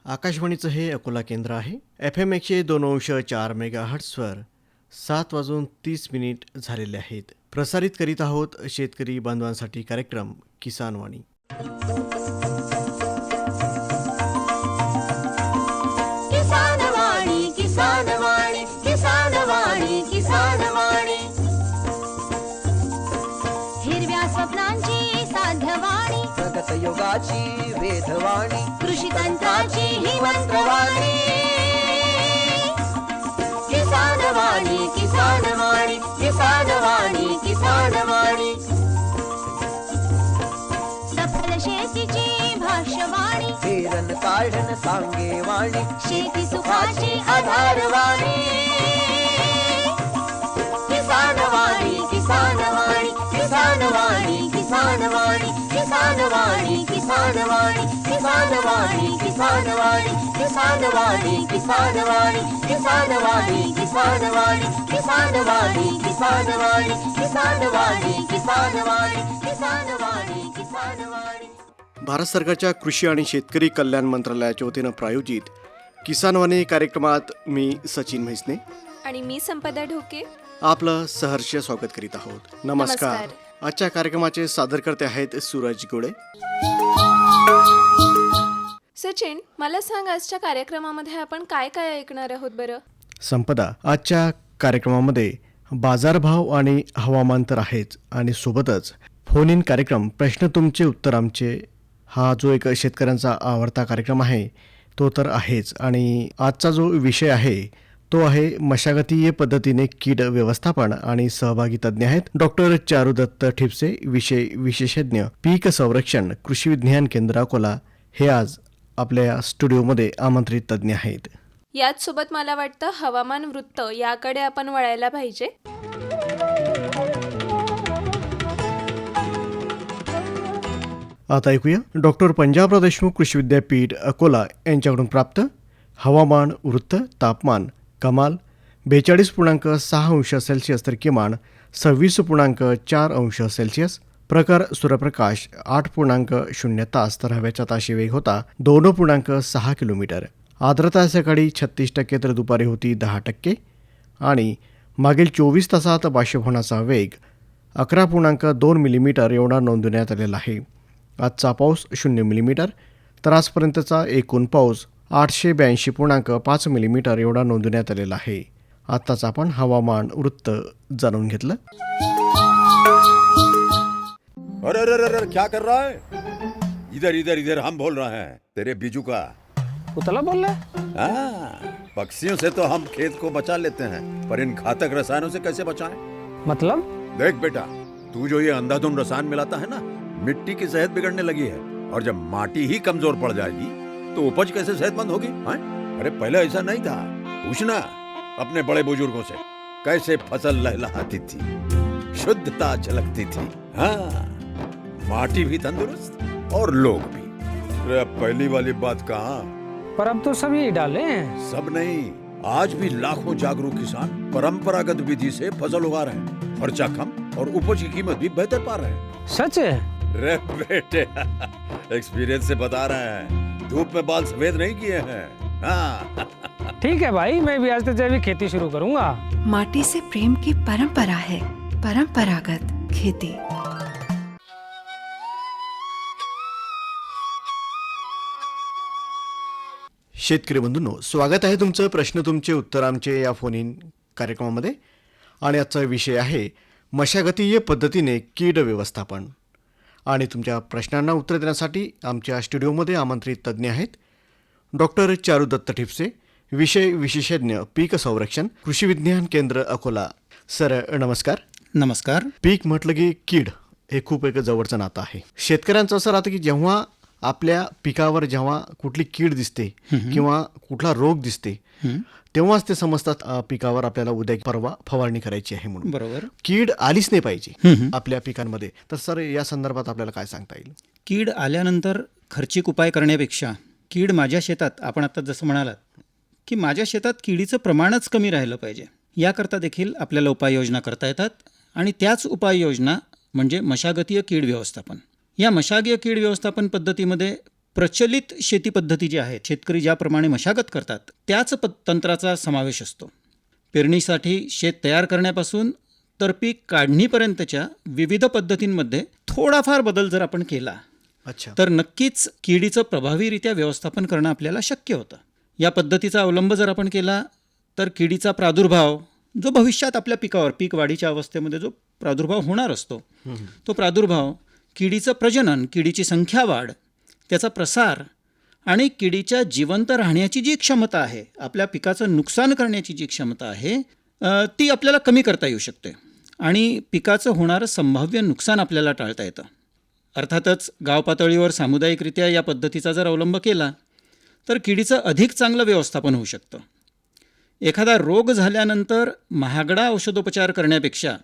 आकाशवाणीचं हे अकोला केंद्र आहे. FM 102.4 मेगाहर्ट्झवर 7:30 झालेले आहेत. प्रसारित करीत आहोत शेतकरी बांधवांसाठी कार्यक्रम किसानवाणी. किसानवाणी किसानवाणी किसानवाणी किसानवाणी हिरव्या स्वप्नांची साध्यवाणी प्रगत युगाची वेधवाणी कृषी तंत्राची ही मंत्रवाणी किसानवाणी किसानवाणी किसानवाणी किसानवाणी सफल शेतीची भाष्यवाणी पेरन काढन सांगे वाणी शेती सुखाची आधारवाणी किसानवाणी किसानवाणी किसानवाणी किसानवाणी किसानवाणी किसानवाणी किसानवाणी किसानवाणी किसानवाणी किसानवाणी किसानवाणी किसानवाणी किसानवाणी किसानवाणी किसानवाणी किसानवाणी किसानवाणी किसानवाणी. भारत सरकारच्या कृषी आणि शेतकरी कल्याण मंत्रालयाच्या वतीनं प्रायोजित किसानवाणी कार्यक्रमात मी सचिन म्हैसने आणि मी संपदा ढोके आपलं सहर्ष स्वागत करीत आहोत. नमस्कार. आजच्या कार्यक्रमाचे सादरकर्ते आहेत सूरज गोळे. सचिन, मला सांग, आजच्या कार्यक्रमामध्ये आपण काय काय ऐकणार आहोत बरं? संपदा, आजच्या कार्यक्रमामध्ये बाजारभाव आणि हवामान तर आहेच, आणि सोबतच फोन इन कार्यक्रम प्रश्न तुमचे उत्तर आमचे, हा जो एक शेतकऱ्यांचा आवडता कार्यक्रम आहे तो तर आहेच. आणि आजचा जो विषय आहे तो आहे मशागतीय पद्धतीने कीड व्यवस्थापन, आणि सहभागी तज्ज्ञ आहेत डॉक्टर चारुदत्त ठिपसे, विषय विशेषज्ञ पीक संरक्षण, कृषी विज्ञान केंद्र अकोला, हे आज आपल्या स्टुडिओमध्ये आमंत्रित तज्ज्ञ आहेत. याच सोबत मला वाटतं हवामान वृत्त याकडे आपण वळायला पाहिजे. आता ऐकूया डॉक्टर पंजाबराव देशमुख कृषी विद्यापीठ अकोला यांच्याकडून प्राप्त हवामान वृत्त. तापमान कमाल 42.6 तर किमान 26.4 प्रकार सूर्यप्रकाश 8.0 तास, तर हवेचा ताशी वेग होता 2.6 किलोमीटर. आर्द्रता सकाळी 36% तर दुपारी होती 10%. आणि मागील 24 तासात बाष्पीभवनाचा वेग 11.2 मिलीमीटर एवढा नोंदवण्यात आलेला आहे. आजचा पाऊस 0 मिलीमीटर, तर आजपर्यंतचा एकूण पाऊस 882.5 मिलीमीटर एवढा नोंदवण्यात आलेला आहे. आत्ताच आपण हवामान वृत्त जाणून घेतलं. अरे अरे अरे क्या कर रहा है? इधर इधर इधर, हम बोल रहे हैं तेरे बीजू का. उतला बोल रहा है? हाँ, पक्षियों से तो हम खेत को बचा लेते हैं, पर इन घातक रसायनों से कैसे बचाएं? मतलब? देख बेटा, तू जो ये अंधाधुंध रसायन मिलाता है ना, मिट्टी की सेहत बिगड़ने लगी है. और जब माटी ही कमजोर पड़ जाएगी तो उपज कैसे सेहतमंद होगी? अरे पहले ऐसा नहीं था. पूछना अपने बड़े बुजुर्गों से, कैसे फसल लहलहाती थी, शुद्धता झलकती थी. हाँ, माटी भी तंदुरुस्त और लोग भी. अरे पहली वाली बात कहाँ? पर अब तो सब यही डाले हैं. सब नहीं, आज भी लाखों जागरूक किसान परंपरागत विधि से फसल उगा रहे हैं. खर्चा कम और उपज की कीमत भी बेहतर पा रहे हैं. सच है? रे बेटे, एक्सपीरियंस से बता रहे हैं. धूप में बाल सफेद नहीं किए हैं. हाँ. ठीक है भाई, मैं भी आज से जैविक खेती शुरू करूंगा. माटी से प्रेम की परंपरा है. परंपरागत खेती. शेतकरी बंधूंनो, स्वागत आहे तुमचं प्रश्न तुमचे उत्तर आमचे या फोन इन कार्यक्रमामध्ये. आणि आजचा विषय आहे मशागतीय पद्धतीने कीड व्यवस्थापन. आणि तुमच्या प्रश्नांना उत्तर देण्यासाठी आमच्या स्टुडिओमध्ये आमंत्रित तज्ज्ञ आहेत डॉक्टर चारुदत्त ठिपसे, विषय विशेषज्ञ पीक संरक्षण, कृषी विज्ञान केंद्र अकोला. सर नमस्कार. नमस्कार. पीक म्हटलं की कीड हे खूप एक जवळचं नातं आहे. शेतकऱ्यांचं असं राहतं की जेव्हा आपल्या पिकावर जेव्हा कुठली कीड दिसते किंवा कुठला रोग दिसते तेव्हाच ते समजतात पिकावर आपल्याला उद्या परवा फवारणी करायची आहे म्हणून. बरोबर. कीड आलीच नाही पाहिजे आपल्या पिकांमध्ये. तर सर या संदर्भात आपल्याला काय सांगता येईल? कीड आल्यानंतर खर्चिक उपाय करण्यापेक्षा कीड माझ्या शेतात, आपण आता जसं म्हणालात की माझ्या शेतात किडीचं प्रमाणच कमी राहिलं पाहिजे, याकरता देखील आपल्याला उपाययोजना करता येतात. आणि त्याच उपाययोजना म्हणजे मशागतीय कीड व्यवस्थापन. या मशागतीय कीड व्यवस्थापन पद्धतीमध्ये प्रचलित शेती पद्धती जी आहेत, शेतकरी ज्याप्रमाणे मशागत करतात त्याच तंत्राचा समावेश असतो. पेरणीसाठी शेत तयार करण्यापासून तर पीक काढणीपर्यंतच्या विविध पद्धतींमध्ये थोडाफार बदल जर आपण केला अच्छा. तर नक्कीच किडीचं प्रभावीरित्या व्यवस्थापन करणं आपल्याला शक्य होतं. या पद्धतीचा अवलंब जर आपण केला तर किडीचा प्रादुर्भाव जो भविष्यात आपल्या पिकावर पीक वाढीच्या अवस्थेमध्ये जो प्रादुर्भाव होणार असतो तो प्रादुर्भाव, किडीचं प्रजनन, किडीची संख्या वाढ, त्याचा प्रसार आणि किडीच्या जिवंत राहण्याची जी क्षमता आहे, आपल्या पिकाचं नुकसान करण्याची जी क्षमता आहे ती आपल्याला कमी करता येऊ शकते आणि पिकाचं होणारं संभाव्य नुकसान आपल्याला टाळता येतं. अर्थातच गाव पातळीवर सामुदायिकरित्या या पद्धतीचा जर अवलंब केला तर किडीचं अधिक चांगलं व्यवस्थापन होऊ शकतं. एखादा रोग झाल्यानंतर महागडा औषधोपचार करण्यापेक्षा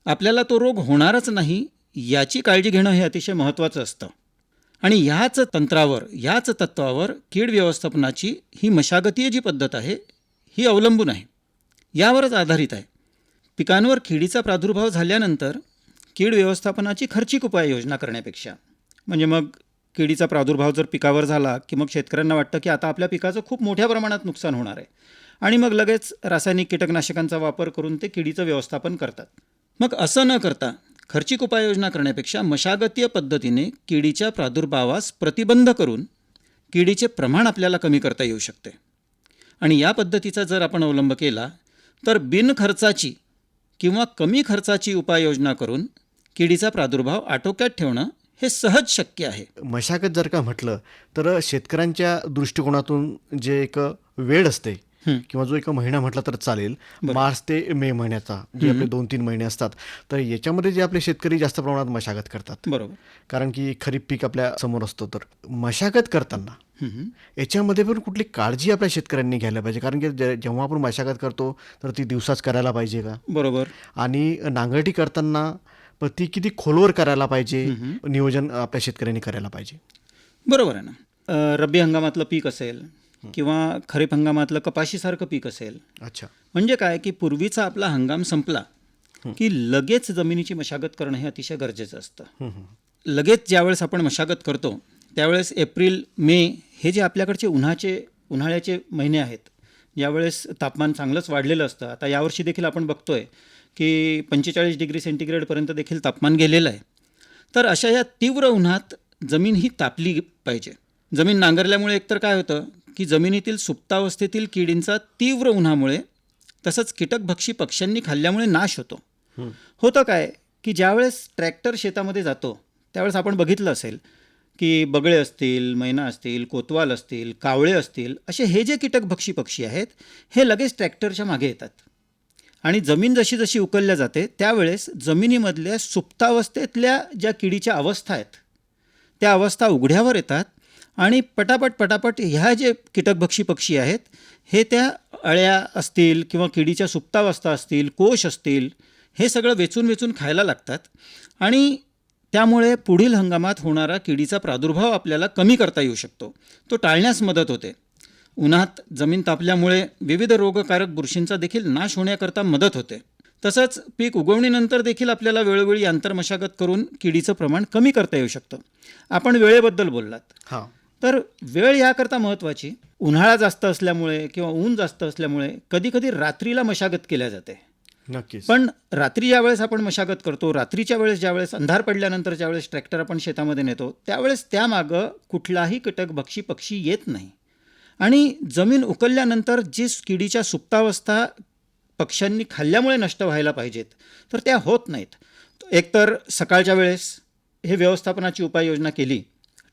आपल्याला तो रोग होणारच नाही याची काळजी घेणं हे अतिशय महत्त्वाचं असतं. आणि ह्याच तंत्रावर, ह्याच तत्त्वावर कीड व्यवस्थापनाची ही मशागतीय जी पद्धत आहे ही अवलंबून आहे, यावरच आधारित आहे. पिकांवर किडीचा प्रादुर्भाव झाल्यानंतर कीड व्यवस्थापनाची खर्चिक उपाययोजना करण्यापेक्षा, म्हणजे मग किडीचा प्रादुर्भाव जर पिकावर झाला की मग शेतकऱ्यांना वाटतं की आता आपल्या पिकाचं खूप मोठ्या प्रमाणात नुकसान होणार आहे आणि मग लगेच रासायनिक कीटकनाशकांचा वापर करून ते किडीचं व्यवस्थापन करतात. मग असं न करता खर्चिक उपाययोजना करण्यापेक्षा मशागतीय पद्धतीने किडीच्या प्रादुर्भावास प्रतिबंध करून किडीचे प्रमाण आपल्याला कमी करता येऊ शकते. आणि या पद्धतीचा जर आपण अवलंब केला तर बिनखर्चाची किंवा कमी खर्चाची उपाययोजना करून किडीचा प्रादुर्भाव आटोक्यात ठेवणं हे सहज शक्य आहे. मशागत जर का म्हटलं तर शेतकऱ्यांच्या दृष्टिकोनातून जे एक वेळ असते किंवा जो एक महिना म्हटला तर चालेल, मार्च ते मे महिन्याचा जे आपले 2-3 महिने असतात, तर याच्यामध्ये जे आपले शेतकरी जास्त प्रमाणात मशागत करतात. बरोबर. कारण की खरीप पीक आपल्या समोर असतो. तर मशागत करताना याच्यामध्ये पण कुठली काळजी आपल्या शेतकऱ्यांनी घ्यायला पाहिजे? कारण की जेव्हा आपण मशागत करतो तर ती दिवसाच करायला पाहिजे का? बरोबर. आणि नांगरटी करताना ती किती खोलवर करायला पाहिजे, नियोजन आपल्या शेतकऱ्यांनी करायला पाहिजे? बरोबर आहे ना. रब्बी हंगामातलं पीक असेल किंवा खरीप हंगामातलं कपाशीसारखं पीक असेल, अच्छा. म्हणजे काय की पूर्वीचा आपला हंगाम संपला की लगेच जमिनीची मशागत करणं हे अतिशय गरजेचं असतं. लगेच ज्यावेळेस आपण मशागत करतो त्यावेळेस एप्रिल मे हे जे आपल्याकडचे उन्हाळ्याचे महिने आहेत, ज्यावेळेस तापमान चांगलंच वाढलेलं असतं. आता यावर्षी देखील आपण बघतोय की 45 डिग्री सेंटीग्रेडपर्यंत देखील तापमान गेलेलं आहे. तर अशा या तीव्र उन्हात जमीन ही तापली पाहिजे. जमीन नांगरल्यामुळे एकतर काय होतं की जमिनीतील सुप्तावस्थेतील किडींचा तीव्र उन्हामुळे तसंच कीटकभक्षी पक्ष्यांनी खाल्ल्यामुळे नाश होतो. होतं काय की ज्यावेळेस ट्रॅक्टर शेतामध्ये जातो त्यावेळेस आपण बघितलं असेल की बगळे असतील, मैना असतील, कोतवाल असतील, कावळे असतील, असे हे जे कीटकभक्षी पक्षी आहेत हे लगेच ट्रॅक्टरच्या मागे येतात आणि जमीन जशी जशी उकलल्या जाते त्यावेळेस जमिनीमधल्या सुप्तावस्थेतल्या ज्या किडीच्या अवस्था आहेत त्या अवस्था उघड्यावर येतात आणि पटापट ह्या जे कीटकभक्षी पक्षी आहेत हे त्या अळ्या असतील किंवा किडीच्या सुप्तावस्था असतील, कोश असतील, हे सगळं वेचून खायला लागतात आणि त्यामुळे पुढील हंगामात होणारा किडीचा प्रादुर्भाव आपल्याला कमी करता येऊ शकतो. तो टाळण्यास मदत होते. उन्हात जमीन तापल्यामुळे विविध रोगकारक बुरशींचा देखील नाश होण्याकरता मदत होते. तसंच पीक उगवणीनंतर देखील आपल्याला वेळोवेळी आंतरमशागत करून किडीचं प्रमाण कमी करता येऊ शकतं. आपण वेळेबद्दल बोललात. हां. तर वेळ याकरता महत्त्वाची. उन्हाळा जास्त असल्यामुळे किंवा ऊन जास्त असल्यामुळे कधीकधी रात्रीला मशागत केल्या जाते. नक्कीच. पण रात्री ज्यावेळेस आपण मशागत करतो, रात्रीच्या वेळेस ज्यावेळेस अंधार पडल्यानंतर ज्यावेळेस ट्रॅक्टर आपण शेतामध्ये नेतो त्यावेळेस त्यामागं कुठलाही कीटकभक्षी पक्षी येत नाही आणि जमीन उकलल्यानंतर जी किडीच्या सुप्तावस्था पक्ष्यांनी खाल्ल्यामुळे नष्ट व्हायला पाहिजेत तर त्या होत नाहीत. एकतर सकाळच्या वेळेस हे व्यवस्थापनाची उपाययोजना केली,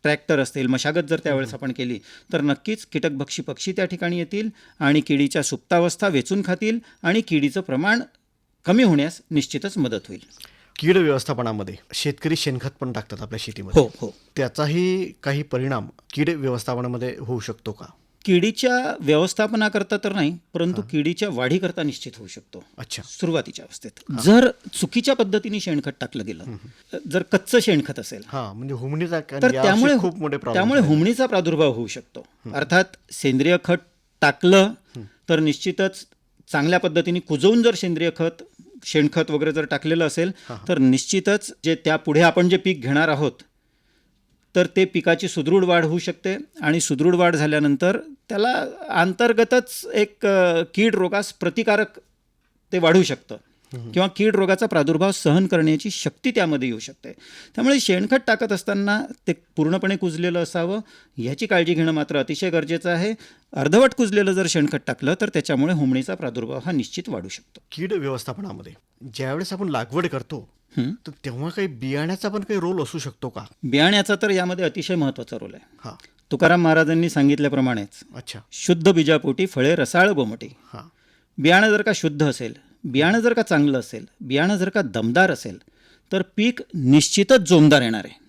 ट्रॅक्टर असतील, मशागत जर त्यावेळेस आपण केली तर नक्कीच कीटकभक्षी पक्षी त्या ठिकाणी येतील आणि किडीच्या सुप्तावस्था वेचून खातील आणि किडीचं प्रमाण कमी होण्यास निश्चितच मदत होईल. कीड व्यवस्थापनामध्ये शेतकरी शेणखत पण टाकतात आपल्या शेतीमध्ये. हो. त्याचाही काही परिणाम कीड व्यवस्थापनामध्ये होऊ शकतो का? किडीच्या व्यवस्थापनाकरता तर नाही, परंतु किडीच्या वाढीकरता निश्चित होऊ शकतो. अच्छा. सुरुवातीच्या अवस्थेत जर चुकीच्या पद्धतीने शेणखत टाकलं गेलं, जर कच्चं शेणखत असेल म्हणजे हुमणीचा तर त्यामुळे खूप मोठे problem त्यामुळे आहेत. हुमणीचा प्रादुर्भाव होऊ शकतो. अर्थात सेंद्रिय खत टाकलं तर निश्चितच चांगल्या पद्धतीने कुजवून जर सेंद्रिय खत, शेणखत वगैरे जर टाकलेलं असेल तर निश्चितच जे त्यापुढे आपण जे पीक घेणार आहोत तर ते पिकाची सुदृढ वाढ होऊ शकते आणि सुदृढ वाढ झाल्यानंतर त्याला अंतर्गतच एक कीड रोगास प्रतिकारक ते वाढू शकतं किंवा कीड रोगाचा प्रादुर्भाव सहन करण्याची शक्ती त्यामध्ये येऊ शकते. त्यामुळे शेणखत टाकत असताना ते पूर्णपणे कुजलेलं असावं ह्याची काळजी घेणं मात्र अतिशय गरजेचं आहे. अर्धवट कुजलेलं जर शेणखत टाकलं तर त्याच्यामुळे हुमणीचा प्रादुर्भाव हा निश्चित वाढू शकतो. कीड व्यवस्थापनामध्ये ज्यावेळेस आपण लागवड करतो तर तेव्हा काही बियाण्याचा पण काही रोल असू शकतो का? बियाण्याचा तर यामध्ये अतिशय महत्त्वाचा रोल आहे. हां. तुकाराम महाराजांनी सांगितल्याप्रमाणेच अच्छा. शुद्ध बीजापोटी फळे रसाळ गोमटी. हां. बियाणं जर का शुद्ध असेल, बियाणं जर का चांगलं असेल, बियाणं जर का दमदार असेल तर पीक निश्चितच जोमदार येणार आहे.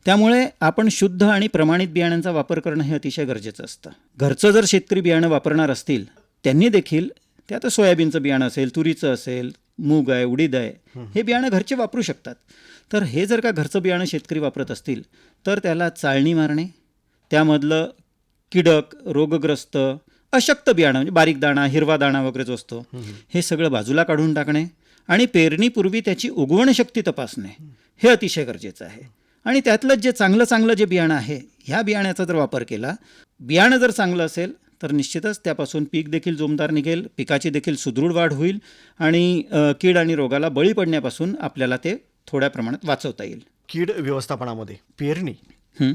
त्यामुळे आपण शुद्ध आणि प्रमाणित बियाण्यांचा वापर करणं हे अतिशय गरजेचं असतं. घरचं जर शेतकरी बियाणं वापरणार असतील त्यांनी देखील ते आता सोयाबीनचं बियाणं असेल, तुरीचं असेल, मूग आहे, उडीद आहे, हे बियाणं घरचे वापरू शकतात. तर हे जर का घरचं बियाणं शेतकरी वापरत असतील तर त्याला चाळणी मारणे, त्यामधलं कीडक, रोगग्रस्त, अशक्त बियाणं म्हणजे बारीक दाणा, हिरवा दाणा वगैरे जो असतो हे सगळं बाजूला काढून टाकणे आणि पेरणीपूर्वी त्याची उगवण शक्ती तपासणे हे अतिशय गरजेचं आहे. आणि त्यातलं जे चांगलं जे बियाणं आहे ह्या बियाण्याचा जर वापर केला, बियाणं जर चांगलं असेल तर निश्चितच त्यापासून पीक देखील जोमदार निघेल, पिकाची देखील सुदृढ वाढ होईल आणि कीड आणि रोगाला बळी पडण्यापासून आपल्याला ते थोड्या प्रमाणात वाचवता येईल. कीड व्यवस्थापनामध्ये पेरणी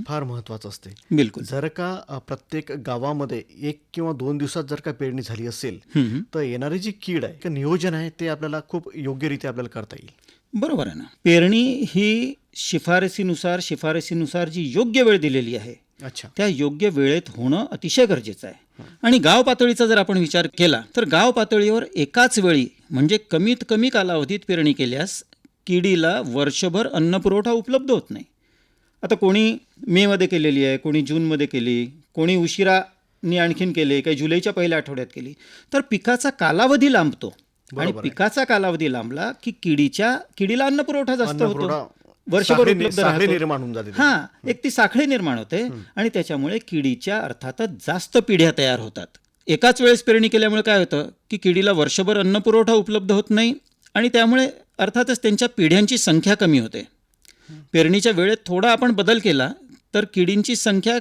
फार महत्त्वाचं असते. बिलकुल. जर का प्रत्येक गावामध्ये 1 किंवा 2 दिवसात जर का पेरणी झाली असेल तर येणारी जी कीड आहे का नियोजन आहे ते आपल्याला खूप योग्यरित्या आपल्याला करता येईल. बरोबर आहे ना. पेरणी ही शिफारसीनुसार जी योग्य वेळ दिलेली आहे अच्छा. त्या योग्य वेळेत होणं अतिशय गरजेचं आहे. आणि गाव पातळीचा जर आपण विचार केला तर गाव पातळीवर एकाच वेळी म्हणजे कमीत कमी कालावधीत पेरणी केल्यास किडीला वर्षभर अन्नपुरवठा उपलब्ध होत नाही. आता कोणी मेमध्ये केलेली आहे, कोणी जूनमध्ये केली, कोणी उशिराने आणखीन केले, काही जुलैच्या पहिल्या आठवड्यात केली, तर पिकाचा कालावधी लांबतो. आणि पिकाचा कालावधी लांबला की किडीला अन्नपुरवठा जास्त होतो, वर्षभर उपलब्ध निर्माण होऊन जाते. हां, एक ती साखळी निर्माण होते आणि त्याच्यामुळे किडीच्या अर्थातच जास्त पिढ्या तयार होतात. एकाच वेळेस पेरणी केल्यामुळे काय होतं की किडीला वर्षभर अन्नपुरवठा उपलब्ध होत नाही आणि त्यामुळे अर्थातच त्यांच्या पिढ्यांची संख्या कमी होते. पेरणीच्या वेळेत थोडा आपण बदल केला तर किडींची संख्या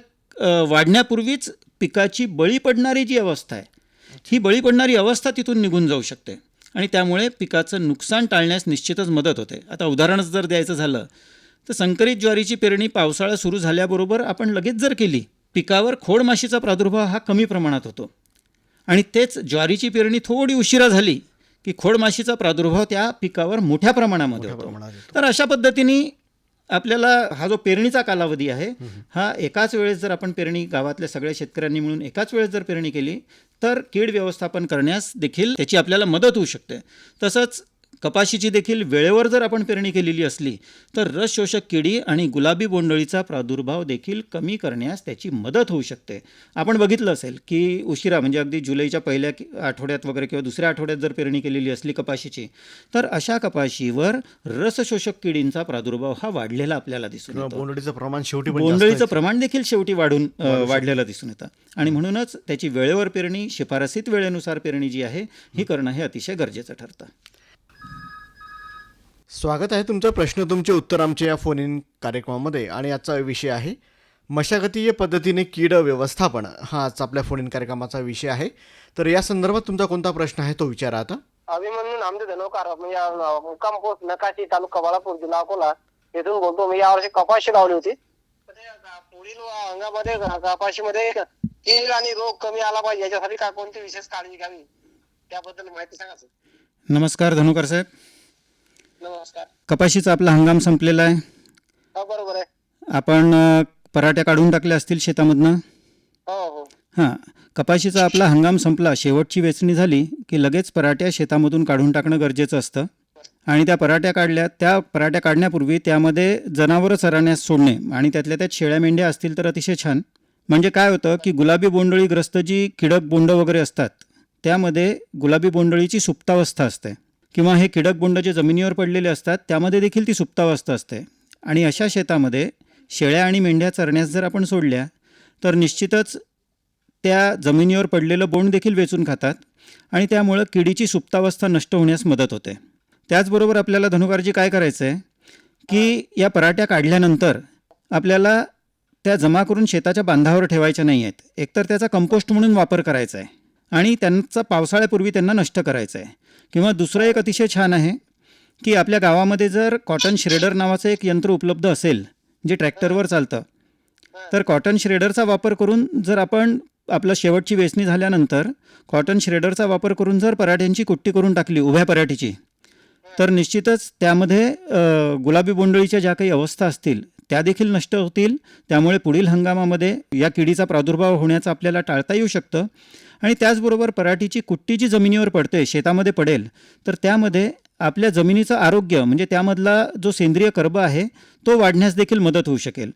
वाढण्यापूर्वीच पिकाची बळी पडणारी जी अवस्था आहे ही बळी पडणारी अवस्था तिथून निघून जाऊ शकते आणि त्यामुळे पिकाचं नुकसान टाळण्यास निश्चितच मदत होते. आता उदाहरणच जर द्यायचं झालं तर संकरित ज्वारीची पेरणी पावसाळा सुरू झाल्याबरोबर आपण लगेच जर केली, पिकावर खोडमाशीचा प्रादुर्भाव हा कमी प्रमाणात होतो आणि तेच ज्वारीची पेरणी थोडी उशिरा झाली की खोडमाशीचा प्रादुर्भाव त्या पिकावर मोठ्या प्रमाणामध्ये होतो. तर अशा पद्धतीने आपल्याला हा जो पेरणीचा कालावधी आहे हा एकाच वेळेस जर आपण पेरणी गावातल्या सगळ्या शेतकऱ्यांनी मिळून एकाच वेळेस जर पेरणी केली तर कीड व्यवस्थापन करण्यास देखील त्याची आपल्याला मदत होऊ शकते. तसंच कपाशीची देखील वेळेवर जर आपण पेरणी केलेली असली तर रस शोषक किडी आणि गुलाबी बोंडअळीचा प्रादुर्भाव देखील कमी करण्यास त्याची मदत होऊ शकते. आपण बघितलं असेल की उशिरा म्हणजे अगदी जुलैच्या पहिल्या आठवड्यात वगैरे किंवा दुसऱ्या आठवड्यात जर पेरणी केलेली असली कपाशीची तर अशा कपाशीवर रस शोषक किडींचा प्रादुर्भाव हा वाढलेला आपल्याला दिसून येतो. बोंडअळीचं प्रमाण देखील शेवटी वाढलेलं दिसून येतं आणि म्हणूनच त्याची वेळेवर पेरणी, शिफारसीत वेळेनुसार पेरणी जी आहे ही करणं हे अतिशय गरजेचं ठरतं. स्वागत आहे तुमचं प्रश्न तुमचे उत्तर आमच्या या फोन इन कार्यक्रमामध्ये आणि आजचा विषय आहे मशागतीय पद्धतीने कीड व्यवस्थापन. हा आज आपल्या फोन इन कार्यक्रमाचा विषय आहे. तर या संदर्भात तुमचा कोणता प्रश्न आहे तो विचारा. आता अभिमन्यू नामदेव धनोकार मुक्काम पोस्ट नकाशी तालुका बाळापूर जिल्हा अकोला येथून बोलतो. मी यावर्षी कपाशी लावली होती. पुढील हंगामध्ये कपाशीमध्ये कीड आणि रोग कमी आला पाहिजे याच्यासाठी काय कोणती विशेष काळजी घ्यावी त्याबद्दल माहिती सांगा सर. नमस्कार धनुकर साहेब. नमस्कार. कपाशीचा आपला हंगाम संपलेला आहे. बरोबर आहे. आपण पराठ्या काढून टाकल्या असतील शेतामधनं. हो. हां, कपाशीचा आपला हंगाम संपला, शेवटची वेचणी झाली की लगेच पराठ्या शेतामधून काढून टाकणं गरजेचं असतं आणि त्या पराठ्या काढण्यापूर्वी त्यामध्ये जनावरं चराण्यास सोडणे आणि त्यातल्या त्यात शेळ्या मेंढ्या असतील तर अतिशय छान. म्हणजे काय होतं की गुलाबी बोंडअळीग्रस्त जी कीडक बोंड वगैरे असतात त्यामध्ये गुलाबी बोंडअळीची सुप्तावस्था असते किंवा हे कीडक बोंड जे जमिनीवर पडलेले असतात त्यामध्ये देखील ती सुप्तावस्था असते आणि अशा शेतामध्ये शेळ्या आणि मेंढ्या चरण्यास जर आपण सोडल्या तर निश्चितच त्या जमिनीवर पडलेलं बोंड देखील वेचून खातात आणि त्यामुळं किडीची सुप्तावस्था नष्ट होण्यास मदत होते. त्याचबरोबर आपल्याला धनुकारजी काय करायचं आहे की या पराठ्या काढल्यानंतर आपल्याला त्या जमा करून शेताच्या बांधावर ठेवायच्या नाही आहेत. एकतर त्याचा कंपोस्ट म्हणून वापर करायचा आहे आणि त्यांचा पावसाळ्यापूर्वी त्यांना नष्ट करायचं आहे. किंवा दुसरं एक अतिशय छान आहे की आपल्या गावामध्ये जर कॉटन श्रेडर नावाचं एक यंत्र उपलब्ध असेल जे ट्रॅक्टरवर चालतं, तर कॉटन श्रेडरचा वापर करून जर आपण आपलं शेवटची वेचणी झाल्यानंतर कॉटन श्रेडरचा वापर करून जर पराठ्यांची कुट्टी करून टाकली उभ्या पराठीची, तर निश्चितच त्यामध्ये गुलाबी बोंडळीच्या ज्या काही अवस्था असतील त्या देखील नष्ट होतील. त्यामुळे पुढील हंगामामध्ये या किडीचा प्रादुर्भाव होण्याचं आपल्याला टाळता येऊ शकतं. आणि त्याचबरोबर पराठीची कुट्टी जी जमिनीवर पडते, शेतामध्ये पडेल, तर त्यामध्ये आपल्या जमिनीचं आरोग्य म्हणजे त्यामधला जो सेंद्रिय कर्ब आहे तो वाढण्यास देखील मदत होऊ शकेल.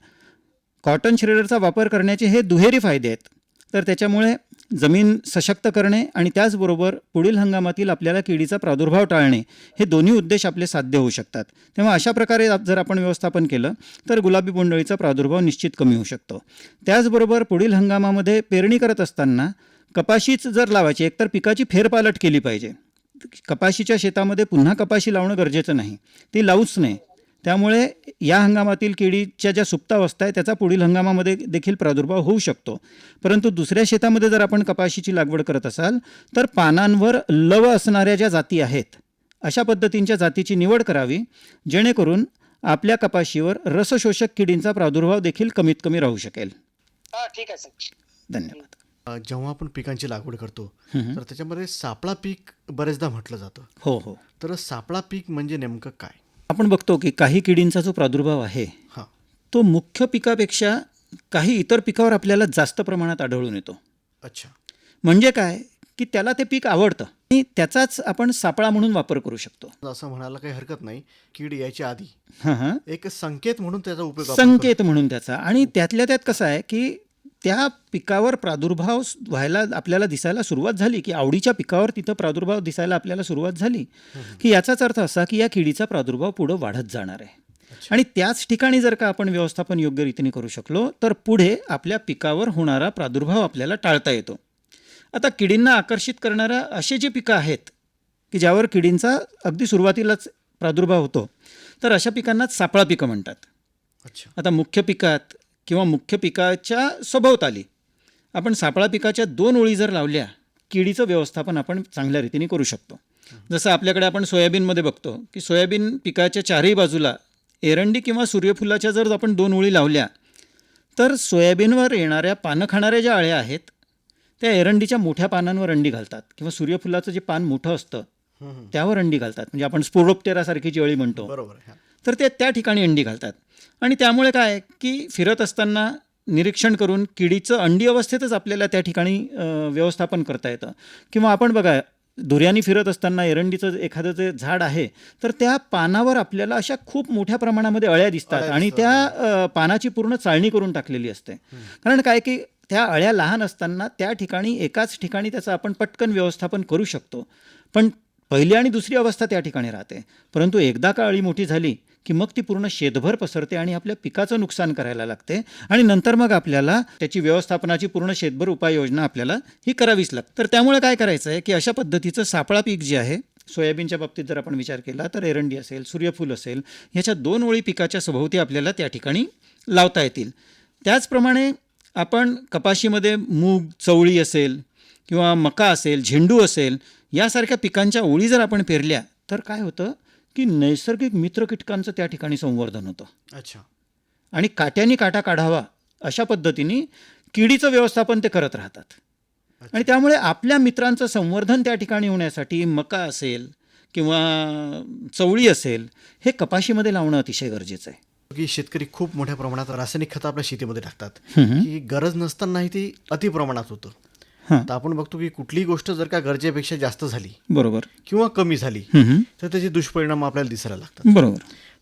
कॉटन श्रेडरचा वापर करण्याचे हे दुहेरी फायदे आहेत. तर त्याच्यामुळे जमीन सशक्त करणे आणि त्याचबरोबर पुढील हंगामातील आपल्याला किडीचा प्रादुर्भाव टाळणे हे दोन्ही उद्देश आपले साध्य होऊ शकतात. तेव्हा अशा प्रकारे जर आपण व्यवस्थापन केलं तर गुलाबी बोंडअळीचा प्रादुर्भाव निश्चित कमी होऊ शकतो. त्याचबरोबर पुढील हंगामामध्ये पेरणी करत असताना कपाशीच जर लावायची, एकतर पिकाची फेरपालट केली पाहिजे. कपाशीच्या शेतामध्ये पुन्हा कपाशी लावणं गरजेचं नाही, ती लावूच नये. त्यामुळे या हंगामातील किडीच्या ज्या सुप्तावस्था आहे त्याचा पुढील हंगामामध्ये देखील प्रादुर्भाव होऊ शकतो. परंतु दुसऱ्या शेतामध्ये जर आपण कपाशीची लागवड करत असाल तर पानांवर लव असणाऱ्या ज्या जाती आहेत अशा पद्धतींच्या जातीची निवड करावी, जेणेकरून आपल्या कपाशीवर रसशोषक किडींचा प्रादुर्भाव देखील कमीत कमी राहू शकेल. ठीक आहे सर. धन्यवाद. जेव्हा आपण पिकांची लागवड करतो तर त्याच्यामध्ये सापळा पीक बरेचदा म्हटलं जातं. हो हो. तर सापळा पीक म्हणजे नेमकं काय? आपण बघतो की काही किडींचा जो प्रादुर्भाव आहे हां. तो मुख्य पिकापेक्षा काही इतर पिकावर आपल्याला जास्त प्रमाणात आढळून येतो. अच्छा. म्हणजे काय की त्याला ते पीक आवडतं आणि त्याचाच आपण सापळा म्हणून वापर करू शकतो. असं म्हणायला काही हरकत नाही, कीड यायच्या आधी हां हां. एक संकेत म्हणून त्याचा उपयोग आपण संकेत म्हणून त्याचा. आणि त्यातल्या त्यात कसं आहे की त्या पिकावर प्रादुर्भाव व्हायला आपल्याला दिसायला सुरुवात झाली की आवडीच्या पिकावर तिथं प्रादुर्भाव दिसायला आपल्याला सुरुवात झाली की याचाच अर्थ असा की या किडीचा प्रादुर्भाव पुढं वाढत जाणार आहे. आणि त्याच ठिकाणी जर का आपण व्यवस्थापन योग्य रीतीने करू शकलो तर पुढे आपल्या पिकावर होणारा प्रादुर्भाव आपल्याला टाळता येतो. आता किडींना आकर्षित करणाऱ्या असे जे पिकं आहेत की ज्यावर किडींचा अगदी सुरुवातीलाच प्रादुर्भाव होतो, तर अशा पिकांनाच सापळा पिकं म्हणतात. अच्छा. आता मुख्य पिकात किंवा मुख्य पिकाच्या सभोवताली आपण सापळा पिकाच्या 2 ओळी जर लावल्या, किडीचं व्यवस्थापन आपण चांगल्या रीतीने करू शकतो. जसं आपल्याकडे आपण सोयाबीनमध्ये बघतो की सोयाबीन पिकाच्या चारही बाजूला एरंडी किंवा सूर्यफुलाच्या जर आपण 2 ओळी लावल्या तर सोयाबीनवर येणाऱ्या पानं खाणाऱ्या ज्या अळ्या आहेत त्या एरंडीच्या मोठ्या पानांवर अंडी घालतात किंवा सूर्यफुलाचं जे पान मोठं असतं त्यावर अंडी घालतात. म्हणजे आपण स्पोरोप्टेरासारखी जी अळी म्हणतो, बरोबर आहे. तर ते त्या ठिकाणी अंडी घालतात. आणि त्यामुळे काय की फिरत असताना निरीक्षण करून किडीचं अंडी अवस्थेतच आपल्याला त्या ठिकाणी व्यवस्थापन करता येतं. किंवा आपण बघा धुऱ्याने फिरत असताना एरंडीचं एखादं जे झाड आहे तर त्या पानावर आपल्याला अशा खूप मोठ्या प्रमाणामध्ये अळ्या दिसतात आणि त्या पानाची पूर्ण चाळणी करून टाकलेली असते. कारण काय की त्या अळ्या लहान असताना त्या ठिकाणी एकाच ठिकाणी त्याचं आपण पटकन व्यवस्थापन करू शकतो, पण पहिली आणि दुसरी अवस्था त्या ठिकाणी राहते. परंतु एकदा का अळी मोठी झाली की मग ती पूर्ण शेतभर पसरते आणि आपल्या पिकाचं नुकसान करायला लागते आणि नंतर मग आपल्याला त्याची व्यवस्थापनाची पूर्ण शेतभर उपाययोजना आपल्याला ही करावीच लागते. तर त्यामुळे काय करायचं आहे की अशा पद्धतीचं सापळा पीक जे आहे, सोयाबीनच्या बाबतीत जर आपण विचार केला तर एरंडी असेल, सूर्यफूल असेल, ह्याच्या 2 ओळी पिकाच्या सभोवती आपल्याला त्या ठिकाणी लावता येतील. त्याचप्रमाणे आपण कपाशीमध्ये मूग, चवळी असेल किंवा मका असेल, झेंडू असेल, यासारख्या पिकांच्या ओळी जर आपण पेरल्या तर काय होतं की नैसर्गिक मित्र कीटकांचं त्या ठिकाणी संवर्धन होतं. अच्छा. आणि काट्याने काटा काढावा अशा पद्धतीने किडीचं व्यवस्थापन ते करत राहतात. आणि त्यामुळे आपल्या मित्रांचं संवर्धन त्या ठिकाणी होण्यासाठी मका असेल किंवा चवळी असेल हे कपाशीमध्ये लावणं अतिशय गरजेचं आहे. की शेतकरी खूप मोठ्या प्रमाणात रासायनिक खतं आपल्या शेतीमध्ये टाकतात की गरज नसतानाही ती अतिप्रमाणात होतं. तर आपण बघतो की कुठलीही गोष्ट जर का गरजेपेक्षा जास्त झाली बरोबर किंवा कमी झाली तर त्याचे दुष्परिणाम आपल्याला दिसायला लागतात. बरोबर.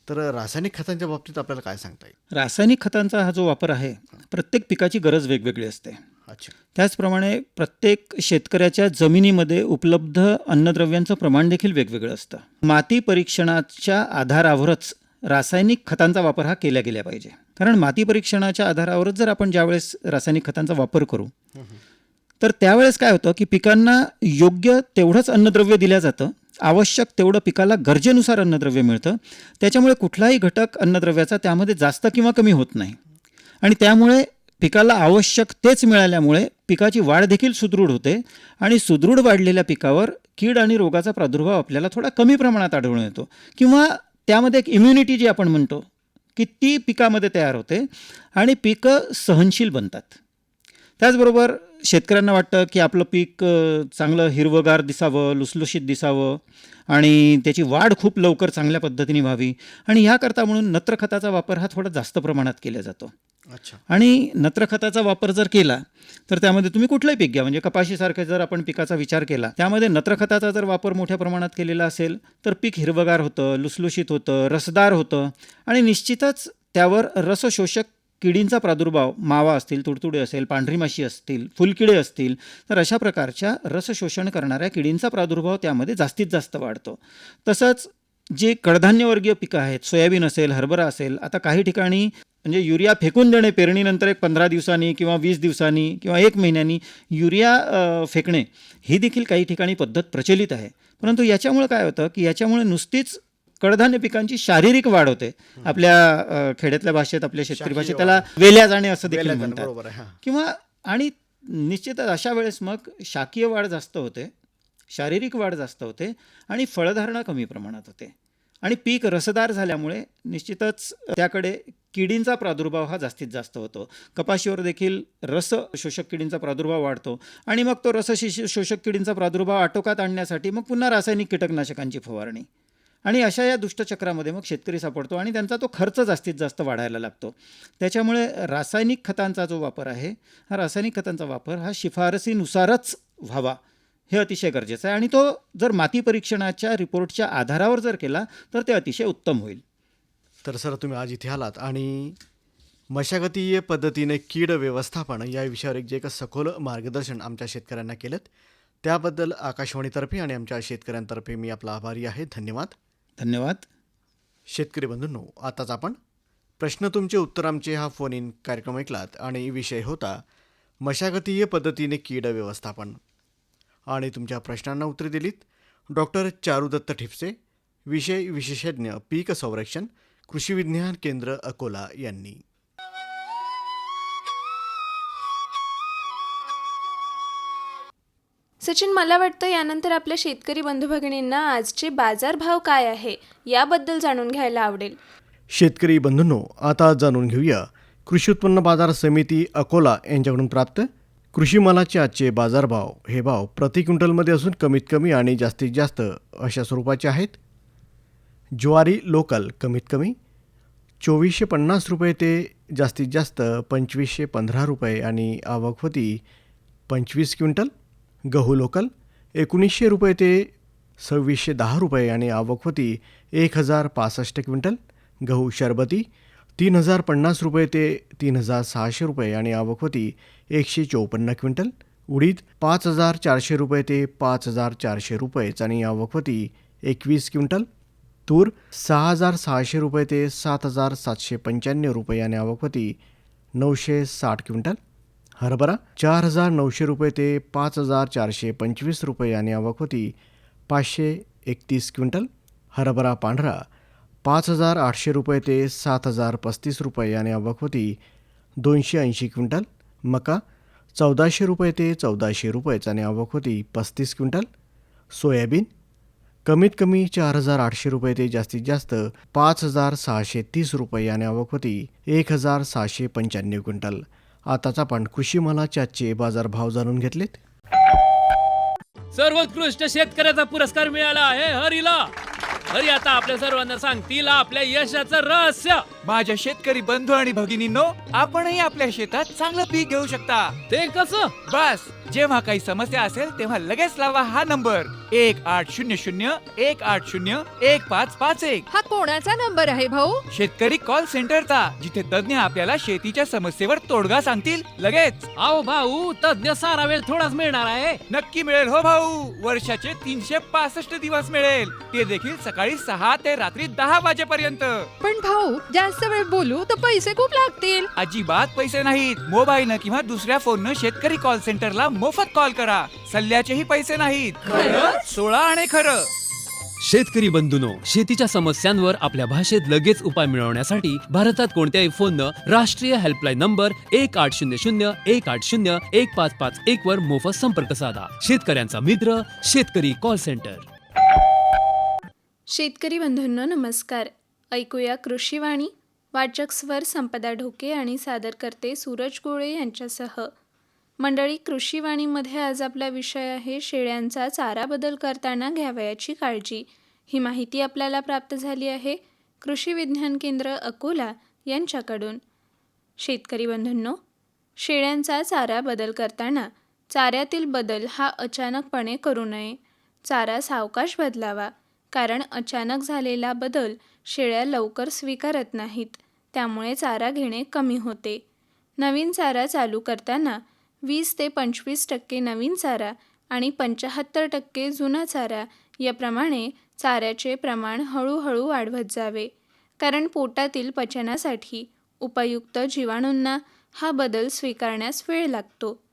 तर रासायनिक खतांच्या बाबतीत आपल्याला काय सांगता येईल? रासायनिक खतांचा हा जो वापर आहे प्रत्येक पिकाची गरज वेगवेगळी असते. अच्छा. त्याचप्रमाणे प्रत्येक शेतकऱ्याच्या जमिनीमध्ये उपलब्ध अन्नद्रव्यांचं प्रमाण देखील वेगवेगळं असतं. माती परीक्षणाच्या आधारावरच रासायनिक खतांचा वापर हा केला गेला पाहिजे. कारण माती परीक्षणाच्या आधारावरच जर आपण ज्यावेळेस रासायनिक खतांचा वापर करू तर त्यावेळेस काय होतं की पिकांना योग्य तेवढंच अन्नद्रव्य दिलं जातं, आवश्यक तेवढं पिकाला गरजेनुसार अन्नद्रव्य मिळतं. त्याच्यामुळे कुठलाही घटक अन्नद्रव्याचा त्यामध्ये जास्त किंवा कमी होत नाही. आणि त्यामुळे पिकाला आवश्यक तेच मिळाल्यामुळे पिकाची वाढ देखील सुदृढ होते आणि सुदृढ वाढलेल्या पिकावर कीड आणि रोगाचा प्रादुर्भाव आपल्याला थोडा कमी प्रमाणात आढळून येतो किंवा त्यामध्ये एक इम्युनिटी जी आपण म्हणतो की ती पिकामध्ये तयार होते आणि पिकं सहनशील बनतात. त्याचबरोबर शेतकऱ्यांना वाटतं की आपलं पीक चांगलं हिरवंगार दिसावं, लुसलुशीत दिसावं आणि त्याची वाढ खूप लवकर चांगल्या पद्धतीने व्हावी आणि ह्याकरता म्हणून नत्रखताचा वापर हा थोडा जास्त प्रमाणात केला जातो. अच्छा. आणि नत्रखताचा वापर जर केला तर त्यामध्ये तुम्ही कुठलंही पीक घ्या, म्हणजे कपाशीसारखे जर आपण पिकाचा विचार केला त्यामध्ये नत्रखताचा जर वापर मोठ्या प्रमाणात केलेला असेल तर पीक हिरवगार होतं, लुसलुशीत होतं, रसदार होतं आणि निश्चितच त्यावर रसशोषक किडींचा प्रादुर्भाव, मावा असतील, तुडतुडे असेल, पांढरी माशी असतील, फुलकिडे असतील, तर अशा प्रकारच्या रसशोषण करणाऱ्या किडींचा प्रादुर्भाव त्यामध्ये जास्तीत जास्त वाढतो. तसंच जे कडधान्यवर्गीय पिकं आहेत, सोयाबीन असेल, हरभरा असेल, आता काही ठिकाणी म्हणजे युरिया फेकून देणे, पेरणीनंतर एक 15 दिवसांनी किंवा 20 दिवसांनी किंवा 1 महिन्यानी युरिया फेकणे ही देखील काही ठिकाणी पद्धत प्रचलित आहे. परंतु याच्यामुळे काय होतं की याच्यामुळे नुसतीच कडधान्य पिकांची शारीरिक वाढ होते. आपल्या खेड्यातल्या भाषेत, आपल्या शेतकरी भाषेत त्याला वेल्या जाणे असं देखील म्हणतात. बरोबर आहे. हां. किंवा आणि निश्चितच अशा वेळेस मग शाकीय वाढ जास्त होते, शारीरिक वाढ जास्त होते आणि फळधारणा कमी प्रमाणात होते आणि पीक रसदार झाल्यामुळे निश्चितच त्याकडे किडींचा प्रादुर्भाव हा जास्तीत जास्त होतो. कपाशीवर देखील रस शोषक किडींचा प्रादुर्भाव वाढतो आणि मग तो रस शोषक किडींचा प्रादुर्भाव आटोक्यात आणण्यासाठी मग पुन्हा रासायनिक कीटकनाशकांची फवारणी आणि अशा या दुष्टचक्रामध्ये मग शेतकरी सापडतो आणि त्यांचा तो खर्च जास्तीत जास्त वाढायला लागतो. त्याच्यामुळे रासायनिक खतांचा जो वापर आहे, हा रासायनिक खतांचा वापर हा शिफारसीनुसारच व्हावा हे अतिशय गरजेचं आहे आणि तो जर माती परीक्षणाच्या रिपोर्टच्या आधारावर जर केला तर ते अतिशय उत्तम होईल. तर सर, तुम्ही आज इथे आलात आणि मशागतीय पद्धतीने कीड व्यवस्थापन या विषयावर एक जे सखोल मार्गदर्शन आमच्या शेतकऱ्यांना केलं त्याबद्दल आकाशवाणीतर्फे आणि आमच्या शेतकऱ्यांतर्फे मी आपला आभारी आहे. धन्यवाद. धन्यवाद. शेतकरी बंधूंनो, आताच आपण प्रश्न तुमचे उत्तर आमचे हा फोन इन कार्यक्रम ऐकलात आणि विषय होता मशागतीय पद्धतीने कीड व्यवस्थापन आणि तुमच्या प्रश्नांना उत्तरे दिलीत डॉक्टर चारुदत्त ठिपसे, विषय विशेषज्ञ पीक संरक्षण, कृषी विज्ञान केंद्र अकोला यांनी. सचिन, मला वाटतं यानंतर आपल्या शेतकरी बंधू भगिनींना आजचे बाजारभाव काय आहे याबद्दल जाणून घ्यायला आवडेल. शेतकरी बंधूंनो, आता जाणून घेऊया कृषी उत्पन्न बाजार समिती अकोला यांच्याकडून प्राप्त कृषी मालाचे आजचे बाजारभाव. हे भाव प्रति क्विंटलमध्ये असून कमीत कमी आणि जास्तीत जास्त अशा स्वरूपाचे आहेत. ज्वारी लोकल कमीत कमी 2450 रुपये ते जास्तीत जास्त 2515 रुपये आणि आवक होती 25 क्विंटल. गहू लोकल 1900 रुपये ते 2610 रुपये आणि आवक होती 1065 क्विंटल. गहू शरबती 3050 रुपये ते 3600 रुपये आणि आवक होती 154 क्विंटल. उडीद 5400 रुपये ते 5400 रुपयेच आणि आवक होती 21 क्विंटल. तूर 6600 रुपये ते 7795 रुपये आणि आवक होती 960 क्विंटल. हरभरा 4900 रुपये ते 5425 रुपये आणि आवक होती 531 क्विंटल. हरभरा पांढरा 5800 रुपये ते 7035 रुपये आणि आवक होती 280 क्विंटल. मका 1400 रुपये ते 1400 रुपयेच आणि आवक होती 35 क्विंटल. सोयाबीन कमीत कमी 4800 रुपये ते जास्तीत जास्त 5630 रुपये आणि आवक होती 1695 क्विंटल. आताच आपण कृषी मालाचे आजचे बाजारभाव जाणून घेतलेत. सर्वोत्कृष्ट शेतकऱ्याचा पुरस्कार मिळाला आहे हरीला. हरी आता आपल्या सर्वांना सांगतील आपल्या यशाचं रहस्य. माझ्या शेतकरी बंधू आणि भगिनींनो, आपणही आपल्या शेतात चांगलं पीक घेऊ शकता. ते कसं? बस जेव्हा काही समस्या असेल तेव्हा लगेच लावा हा नंबर 1800-180-1551. हा कोणाचा नंबर आहे भाऊ? शेतकरी कॉल सेंटरचा, जिथे तज्ञ आपल्याला शेतीच्या समस्येवर तोडगा सांगतील लगेच. अहो भाऊ, तज्ञ सारा वेळ थोडाच मिळणार आहे. नक्की मिळेल हो भाऊ. वर्षाचे 365 दिवस मिळेल, ते देखील सकाळी 6 ते रात्री 10 वाजेपर्यंत. पण भाऊ, जास्त वेळ बोलू तर पैसे खूप लागतील. अजिबात पैसे नाहीत. मोबाईलनं किंवा दुसऱ्या फोननं शेतकरी कॉल सेंटरला मोफत कॉल करा. सल्ल्याचेही पैसे नाहीत. 16 आणि खरं. शेतकरी बंधूनो, शेतीच्या समस्यांवर आपल्या भाषेत लगेच उपाय मिळवण्यासाठी भारतात कोणत्याही फोननं राष्ट्रीय हेल्पलाईन नंबर 1800-180-1551 वर मोफत संपर्क साधा. शेतकऱ्यांचा मित्र शेतकरी कॉल सेंटर. शेतकरी बंधूंनो नमस्कार. ऐकूया कृषीवाणी. वाचक स्वर संपदा ढोके आणि सादरकर्ते सूरज गोळे यांच्यासह. मंडळी, कृषीवाणीमध्ये आज आपला विषय आहे शेळ्यांचा चारा बदल करताना घ्यावयाची काळजी. ही माहिती आपल्याला प्राप्त झाली आहे कृषी विज्ञान केंद्र अकोला यांच्याकडून. शेतकरी बंधूंनो, शेळ्यांचा चारा बदल करताना चाऱ्यातील बदल हा अचानकपणे करू नये. चारा सावकाश बदलावा, कारण अचानक झालेला बदल शेळ्या लवकर स्वीकारत नाहीत. त्यामुळे चारा घेणे कमी होते. नवीन चारा चालू करताना 20 ते 25% नवीन चारा आणि 75% जुना चारा याप्रमाणे चाऱ्याचे प्रमाण हळूहळू वाढवत जावे, कारण पोटातील पचनासाठी उपयुक्त जीवाणूंना हा बदल स्वीकारण्यास वेळ लागतो.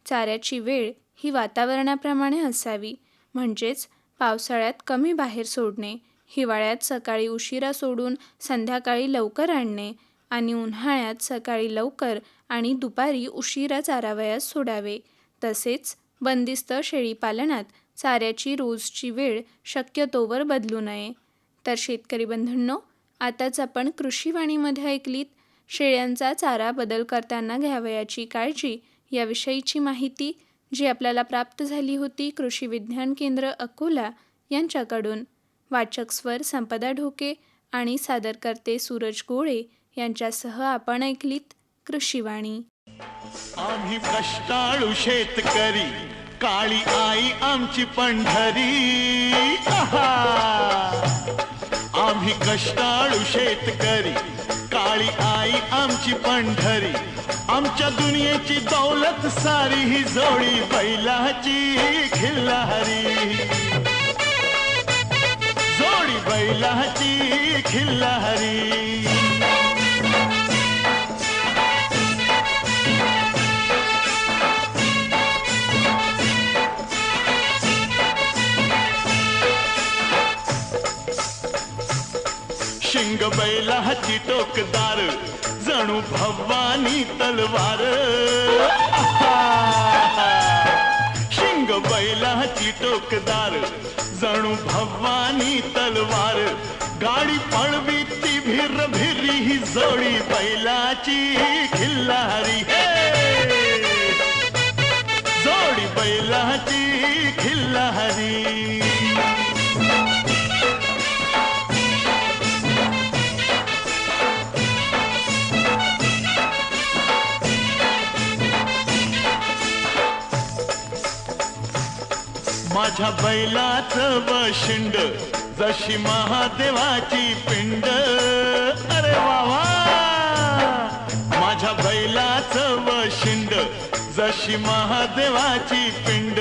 चाऱ्याची वेळ ही वातावरणाप्रमाणे असावी, म्हणजेच पावसाळ्यात कमी बाहेर सोडणे, हिवाळ्यात सकाळी उशिरा सोडून संध्याकाळी लवकर आणणे आणि उन्हाळ्यात सकाळी लवकर आणि दुपारी उशिरा चारावयास सोडावे. तसेच बंदिस्त शेळीपालनात चाऱ्याची रोजची वेळ शक्यतोवर बदलू नये. तर शेतकरी बंधूंनो, आताच आपण कृषीवाणीमध्ये ऐकलीत शेळ्यांचा चारा बदल करताना घ्यावयाची काळजी याविषयीची माहिती, जी आपल्याला प्राप्त झाली होती कृषी विज्ञान केंद्र अकोला यांच्याकडून. वाचक स्वर संपदा ढोके आणि सादरकर्ते सूरज गोळे यांच्यासह आपण ऐकलीत कृषीवाणी. आम्ही कष्टाळू शेतकरी, काळी आई आमची पंढरी. आम्ही कष्टाळू शेतकरी, काळी आई आमची पंढरी. आमच्या दुनियेची दौलत सारी ही जोडी बैलाची खिल्लारी. जोडी बैलाची खिल्लारी. शिंग बैलाची टोकदार, जणू भवानी तलवार. शिंग बैलाची टोकदार, जणू भवानी तलवार. गाडी पळवी ती भिर भिरी, ही जोडी बैलाची खिल्लारी. जोडी बैलाची खिल्लारी. माझ्या बैलाचं वशिंड, जशी महादेवाची पिंड. अरे वा, माझ्या बैलाचं वशिंड, जशी महादेवाची पिंड.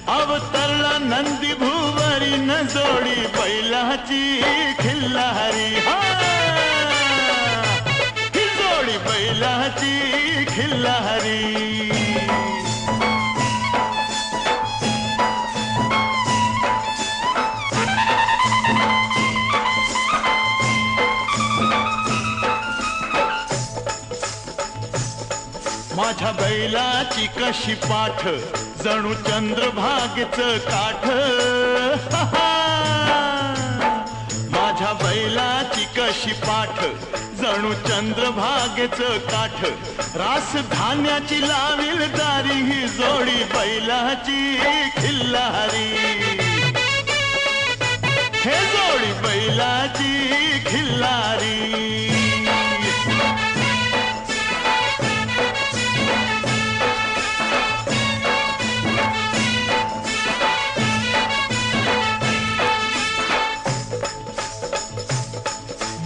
अवतरला नंदी भुवरी, न जोडी बैलाची खिल्लारी. ही जोडी बैलाची खिल्लारी. माझ्या बैलाची कशी पाठ, जणू चंद्रभागेचं काठ. माझ्या बैलाची कशी पाठ, जणू चंद्रभागेचं काठ. रास धान्याची लावील दारी, ही जोडी बैलाची खिल्लारी. हे जोडी बैलाची खिल्लारी.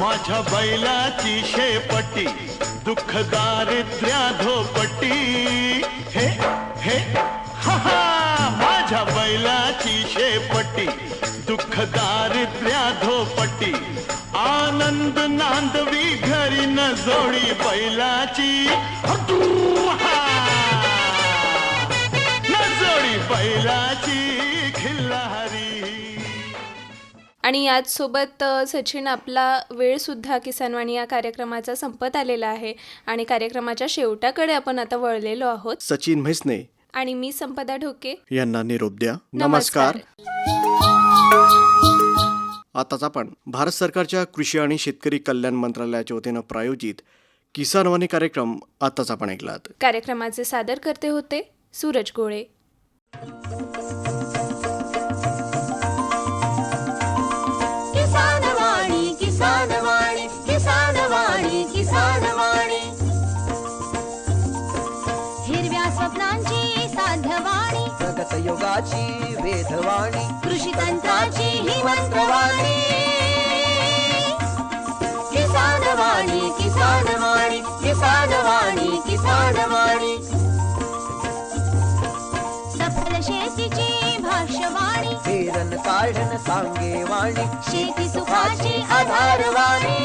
माझ्या बैलाची शेपटी, दुःख दारिद्र्या धोपटी. हे हे हा हा, माझ्या बैलाची शेपटी, दुःख दारिद्र्या धोपटी. आनंद नांदवी घरी, न जोडी बैलाची. न जोडी बैलाची खिल्लारी. आणि याचसोबत सचिन आपला वेळसुद्धा किसानवाणी या कार्यक्रमाचा संपत आलेला आहे आणि कार्यक्रमाच्या शेवटाकडे आपण आता वळलेलो आहोत. सचिन म्हैसने आणि मी संपदा ढोके यांना निरोप द्या. नमस्कार. आताच आपण भारत सरकारच्या कृषी आणि शेतकरी कल्याण मंत्रालयाच्या वतीनं प्रायोजित किसानवाणी कार्यक्रम आताच आपण ऐकलात. कार्यक्रमाचे सादर करते होते सूरज गोळे. किसानवाणी किसानवाणी किसानवाणी किसानवाणी हिरव्या स्वप्नांची साध्यवाणी प्रगत योगाची वेधवाणी कृषी तंत्राची ही मंत्रवाणी किसानवाणी किसानवाणी किसानवाणी किसानवाणी सफल शेतीची भाष्यवाणी पेरन काढण सांगे वाणी शेती सुखाची आधारवाणी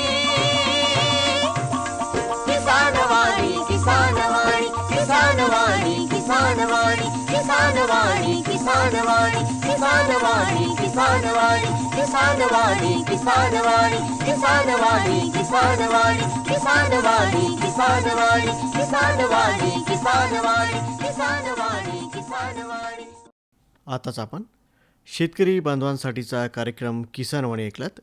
किसानवाणी किसानवाणी किसानवाणी किसानवाणी किसानवाणी किसानवाणी किसानवाणी किसानवाणी किसानवाणी किसानवाणी किसानवाणी किसानवाणी किसानवाणी किसानवाणी किसानवाणी किसानवाणी किसानवाणी किसानवाणी. आताच आपण शेतकरी बांधवांसाठीचा कार्यक्रम किसानवाणी ऐकलात.